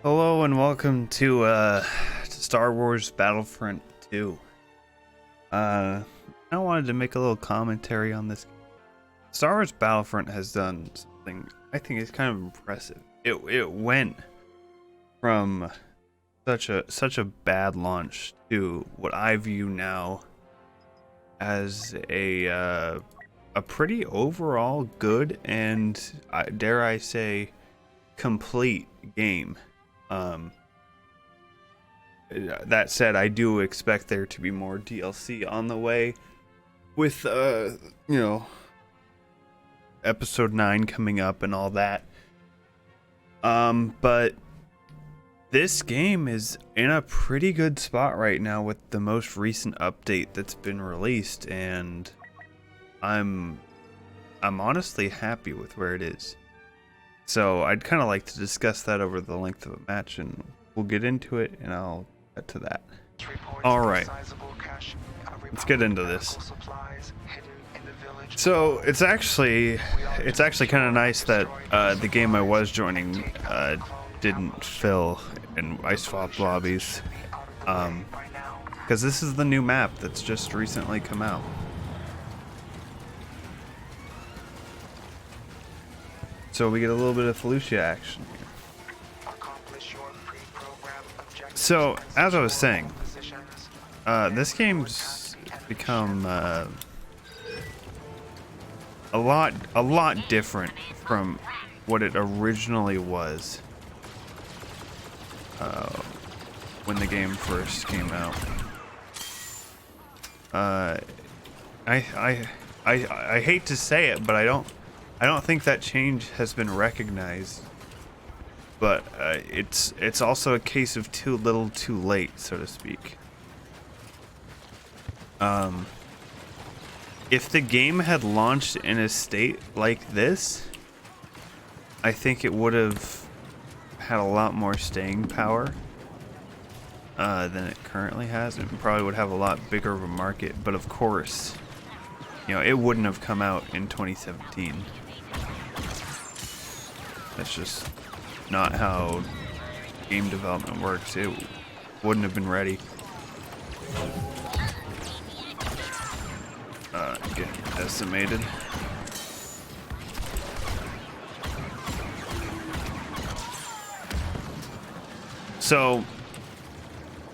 Hello and welcome to Star Wars Battlefront 2. I wanted to make a little commentary on this. Star Wars Battlefront has done something I think is kind of impressive. It went from such a bad launch to what I view now as a pretty overall good and dare I say complete game. That said, I do expect there to be more DLC on the way with episode 9 coming up and all that. But this game is in a pretty good spot right now with the most recent update that's been released, and I'm honestly happy with where it is. So I'd kind of like to discuss that over the length of a match, and we'll get into it, and I'll get to that. All right, let's get into this. So it's actually kind of nice that the game I was joining didn't fill in ice swap lobbies, because this is the new map that's just recently come out. So we get a little bit of Felucia action here. So, as I was saying, this game's become a lot different from what it originally was when the game first came out. I hate to say it, but I don't think that change has been recognized, but it's also a case of too little too late, so to speak. If the game had launched in a state like this, I think it would have had a lot more staying power than it currently has. It probably would have a lot bigger of a market, but of course, it wouldn't have come out in 2017. That's just not how game development works. It wouldn't have been ready. Get decimated. So,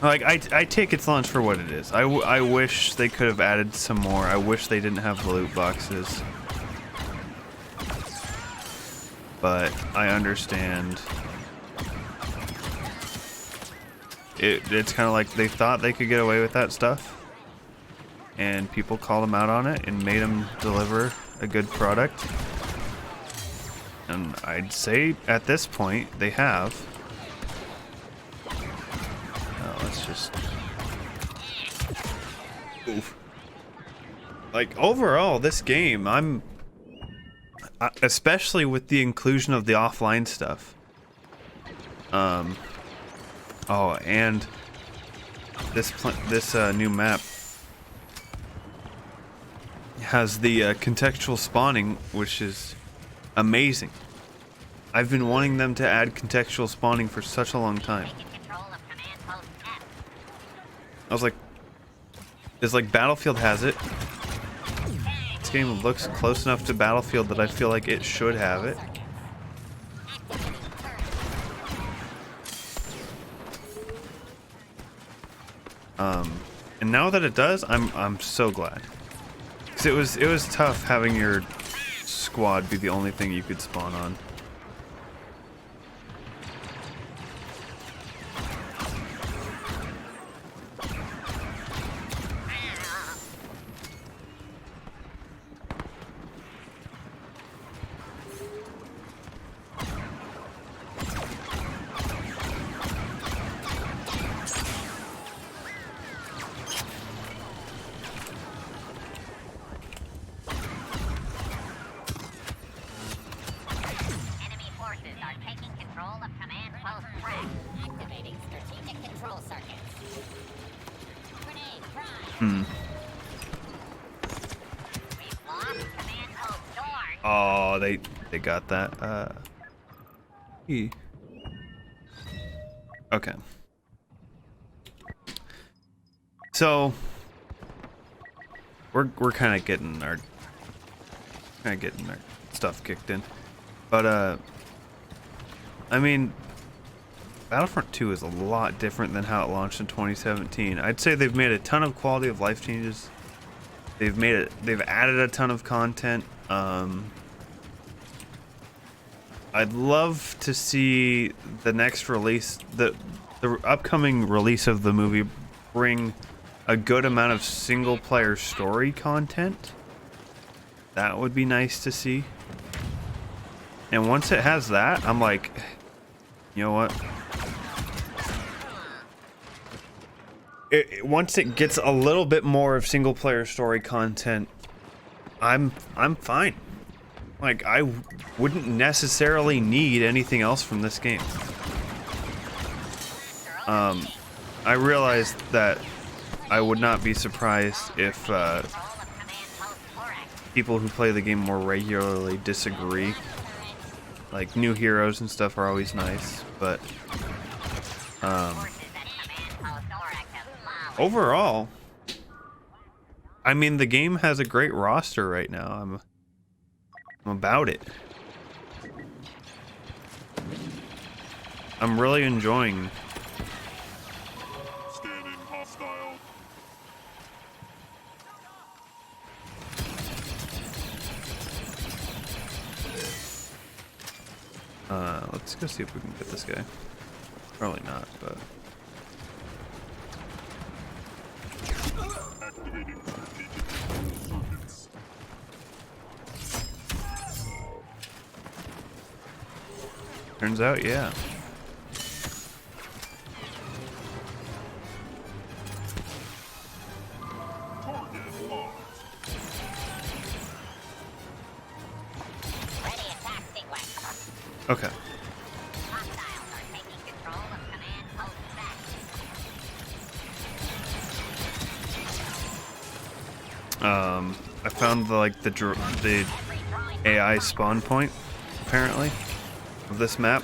like, I take its launch for what it is. I wish they could have added some more. I wish they didn't have the loot boxes. But I understand. It's kind of like they thought they could get away with that stuff, and people called them out on it and made them deliver a good product. And I'd say at this point they have. Let's just. Oof. Like, overall, this game, especially with the inclusion of the offline stuff. Oh, and this new map has the contextual spawning, which is amazing. I've been wanting them to add contextual spawning for such a long time. I was like, it's like Battlefield has it. This game looks close enough to Battlefield that I feel like it should have it. And now that it does, I'm so glad. 'Cause it was tough having your squad be the only thing you could spawn on. Oh, they got that. Okay. So we're kind of getting our stuff kicked in, but I mean, Battlefront 2 is a lot different than how it launched in 2017. I'd say they've made a ton of quality of life changes. They've added a ton of content. I'd love to see the next release, the upcoming release of the movie, bring a good amount of single player story content. That would be nice to see. And once it has that, I'm like, you know what? Once it gets a little bit more of single player story content, I'm fine. Like, I wouldn't necessarily need anything else from this game. I realized that I would not be surprised if people who play the game more regularly disagree. Like, new heroes and stuff are always nice, but overall, I mean, the game has a great roster right now. I'm about it. I'm really enjoying. Standing hostile. Let's go see if we can get this guy. Probably not, but Activating strategic circuits. turns out, yeah. Target locked. Ready attack sequence. Okay. Hostiles are taking control of command post back. I found the AI spawn point, apparently, of this map.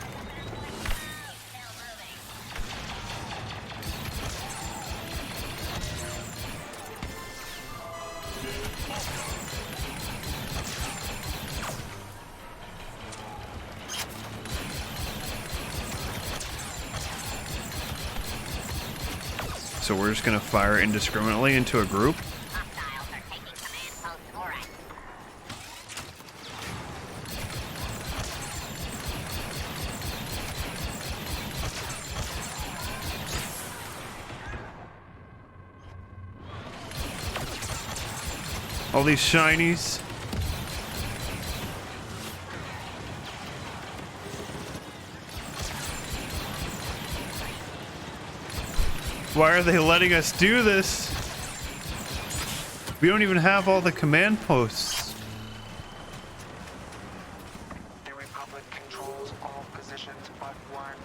So we're just gonna fire indiscriminately into a group. Hostiles are taking command post Orak. All these shinies. Why are they letting us do this? We don't even have all the command posts. The Republic controls all positions but one.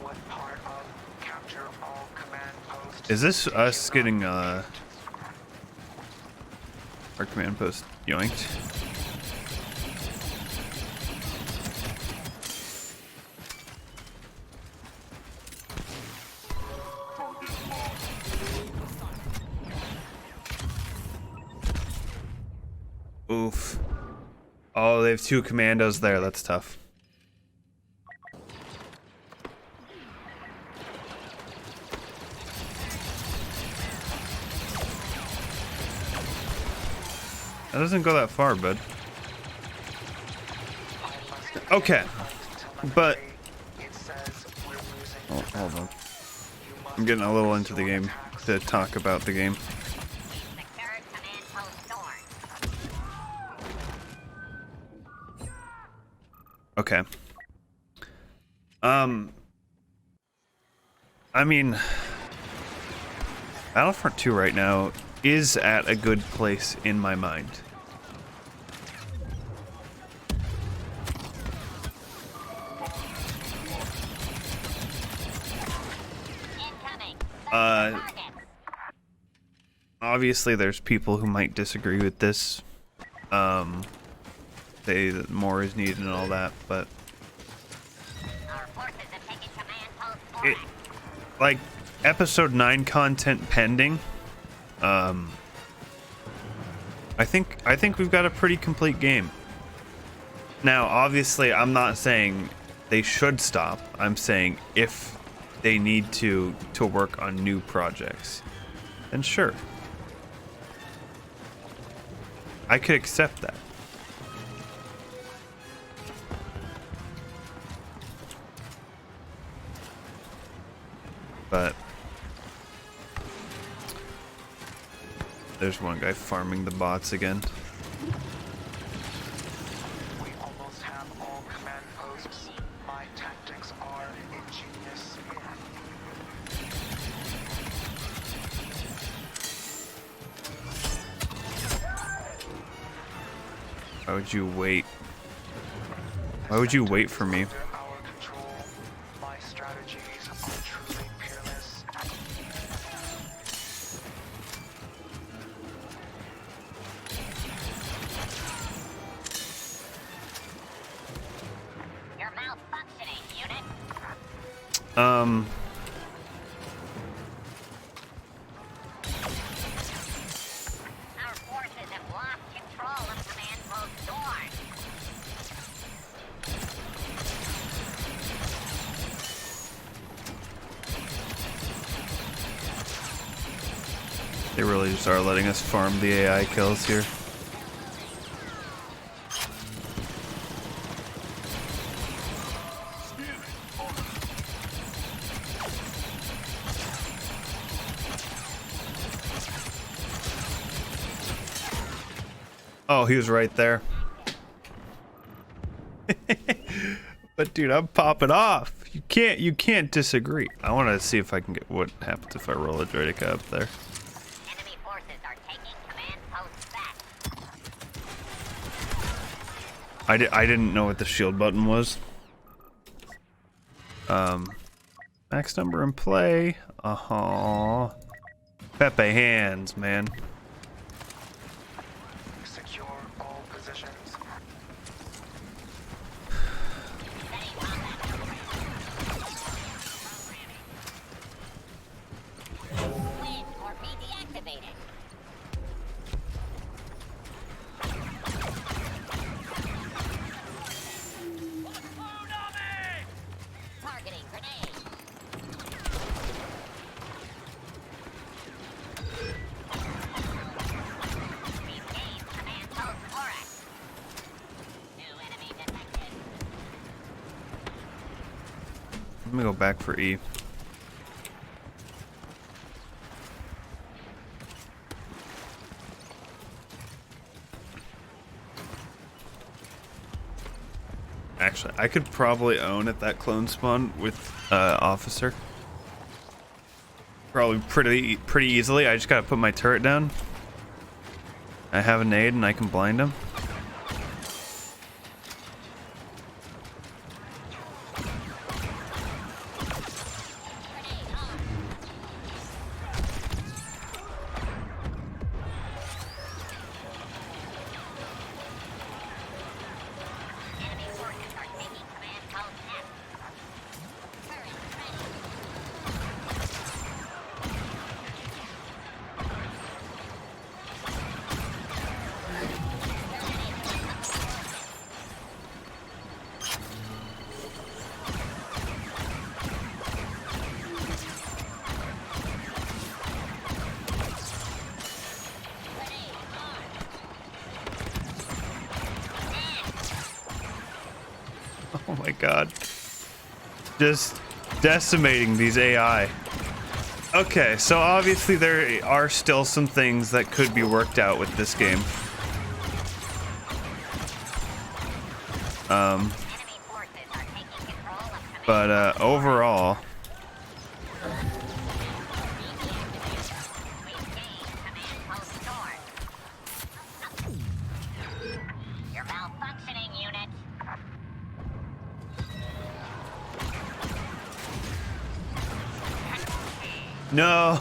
What part of capture all command posts? Is this us getting our command post yoinked? Target locked. Oof. Oh, they have two commandos there. That's tough. That doesn't go that far, bud. Okay, but It says we're losing. oh, hold on. I'm getting a little into the game to talk about the game. Secured command post Dorn. Okay. I mean, Battlefront 2 right now is at a good place in my mind. Incoming. Uh, obviously there's people who might disagree with this. Say that more is needed and all that, but Our forces have taken command post Orak. like episode 9 content pending. I think we've got a pretty complete game. Now, obviously, I'm not saying they should stop. I'm saying if they need to work on new projects, then sure. I could accept that. But there's one guy farming the bots again. We almost have all command posts. My tactics are ingenious. Why would you wait? Why would you wait for me? Under our control. My strategies are truly peerless. You're malfunctioning, unit. Our forces have lost control of command post doors. They really just are letting us farm the AI kills here. Oh, he was right there. But dude, I'm popping off. You can't disagree. I want to see if I can get what happens if I roll a Dredica up there. Enemy forces are taking command posts back. I didn't know what the shield button was. Max number in play. Pepe hands, man. Secure all positions. Win or be deactivated. Targeting grenade. We've gained command post Oryx. New enemy detected. Let me go back for E. Actually, I could probably own at that clone spawn with officer. Probably pretty easily. I just gotta put my turret down. I have a nade and I can blind him. Enemy forces are taking command post F. Turret ready. Oh my god. Just decimating these AI. Okay, so obviously there are still some things that could be worked out with this game. Enemy forces are taking control of command But overall, We've gained command post stores. You're malfunctioning, unit. no.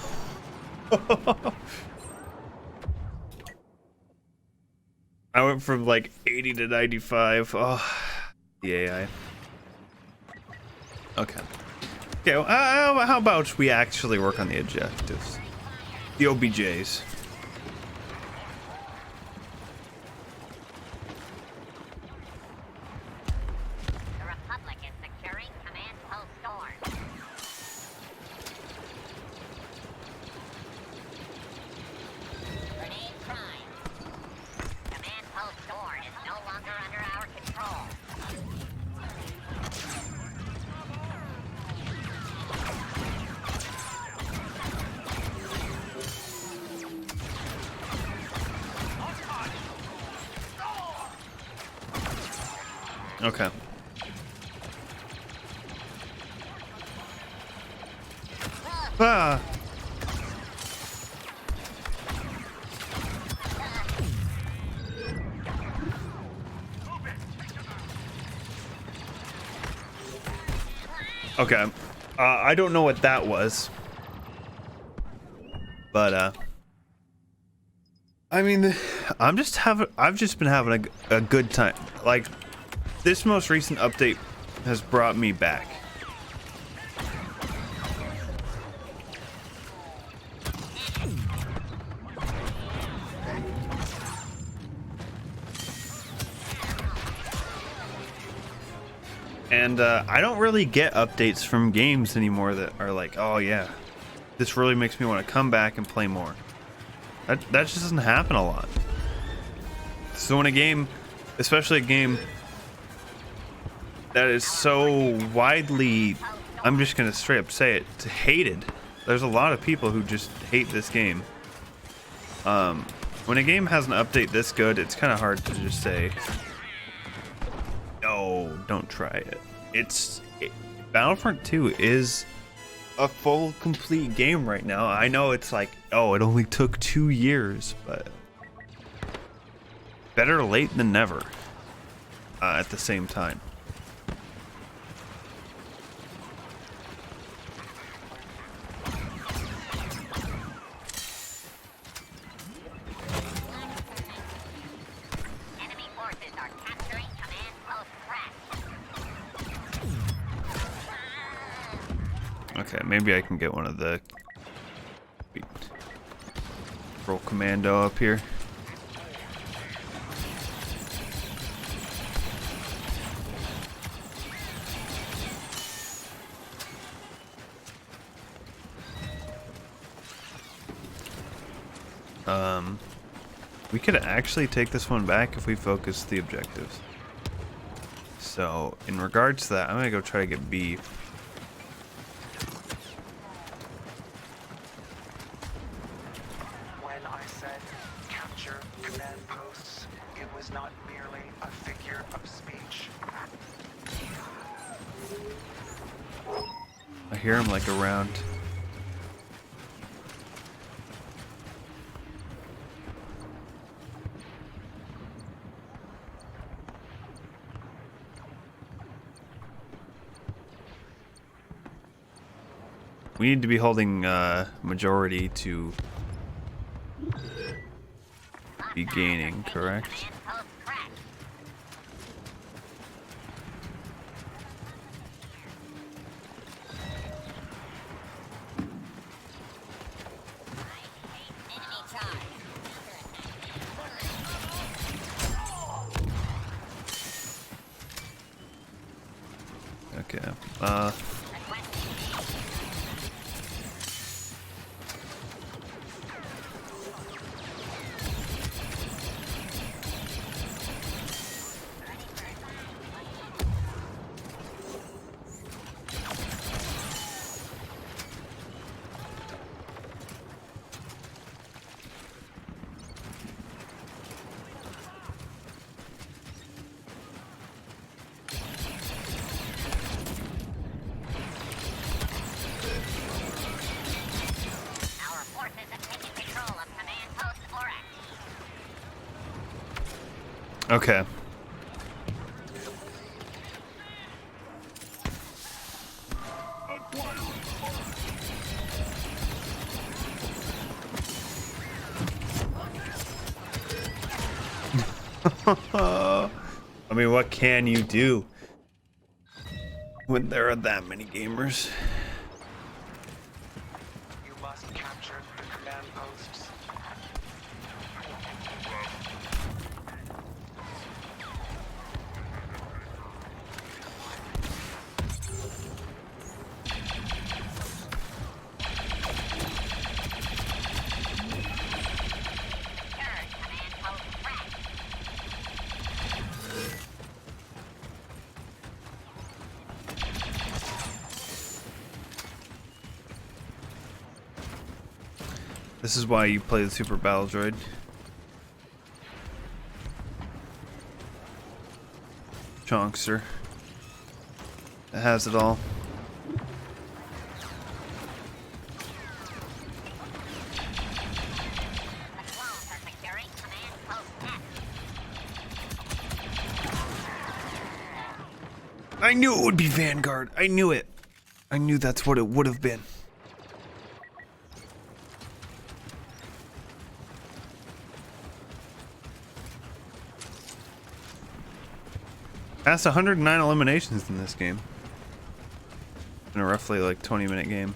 I went from like 80 to 95. Oh, the AI. Okay. Okay, well, how about we actually work on the objectives? The OBJs. The Republic is securing Command Post Storm. Grenade prime. Command Post Storm is no longer under our control. Okay. Ah. Okay. I don't know what that was. But I mean, I've just been having a good time. Like, this most recent update has brought me back. And I don't really get updates from games anymore that are like, oh yeah, this really makes me want to come back and play more. That just doesn't happen a lot. So when a game, especially a game that is so widely, I'm just gonna straight up say it, hated. There's a lot of people who just hate this game. When a game has an update this good, it's kind of hard to just say, no, don't try it. Battlefront 2 is a full, complete game right now. I know it's like, oh, it only took 2 years, but better late than never at the same time. Enemy forces are capturing Command Post Crash. Okay, maybe I can get one of the roll commando up here. We could actually take this one back if we focus the objectives. So, in regards to that, I'm gonna go try to get B. When I said capture command posts, it was not merely a figure of speech. I hear him like around. We need to be holding majority to be gaining, correct? Command Post Crash. Enemy charge. Okay. Our forces have taken control of Command Post Oryx. Okay. I mean, what can you do when there are that many gamers? captured the command posts. Third command post threat. This is why you play the Super Battle Droid. Chonkster. It has it all. The clones are securing command post F. I knew it would be Vanguard. I knew it. I knew that's what it would have been. That's 109 eliminations in this game. In a roughly like 20-minute game.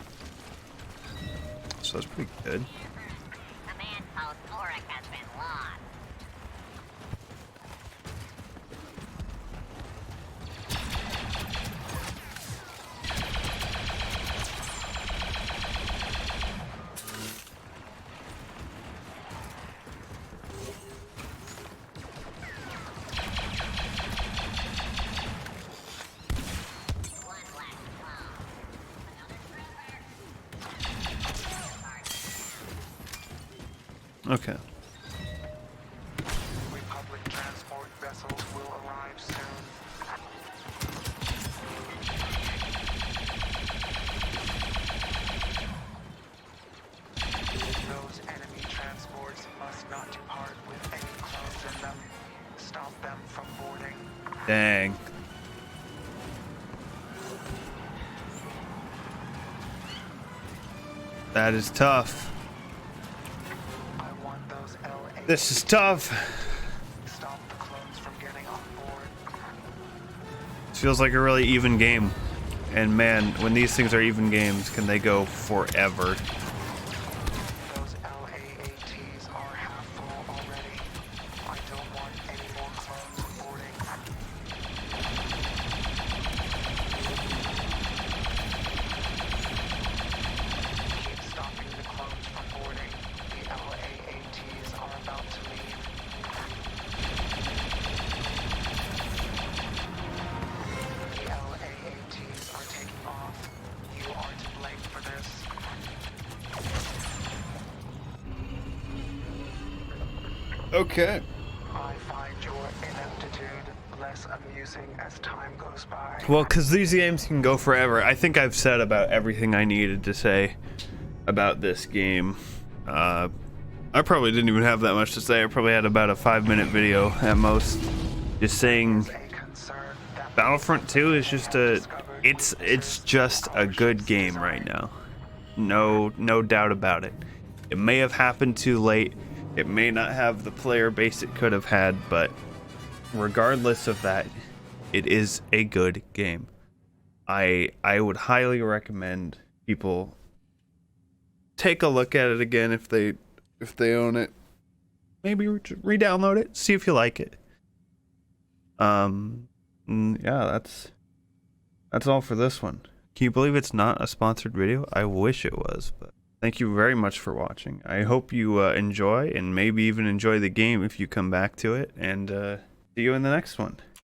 So that's pretty good. Command post Auric has been lost. One less clone. Another trooper. Okay. Republic transport vessels will arrive soon. Those enemy transports must not depart with any clones in them. Stop them from boarding. Dang. That is tough. I want those LA. This is tough. Stop the clones from getting on board. This feels like a really even game. And man, when these things are even games, can they go forever? Those LAATs are half full already. I don't want any more clones boarding. Keep stopping the clones from boarding. The LAATs are about to leave. The LAATs are taking off. You are to blame for this. Okay. I find your ineptitude less amusing as time goes by. Well, because these games can go forever. I think I've said about everything I needed to say about this game. I probably didn't even have that much to say. I probably had about a 5-minute video at most. Just saying A concern that Battlefront 2 is just it's just a good game right now. No doubt about it. It may have happened too late. It may not have the player base it could have had, but regardless of that, it is a good game. I would highly recommend people take a look at it again if they own it. Maybe re-download it, see if you like it. Yeah, that's all for this one. Can you believe it's not a sponsored video? I wish it was, but thank you very much for watching. I hope you enjoy and maybe even enjoy the game if you come back to it, and see you in the next one.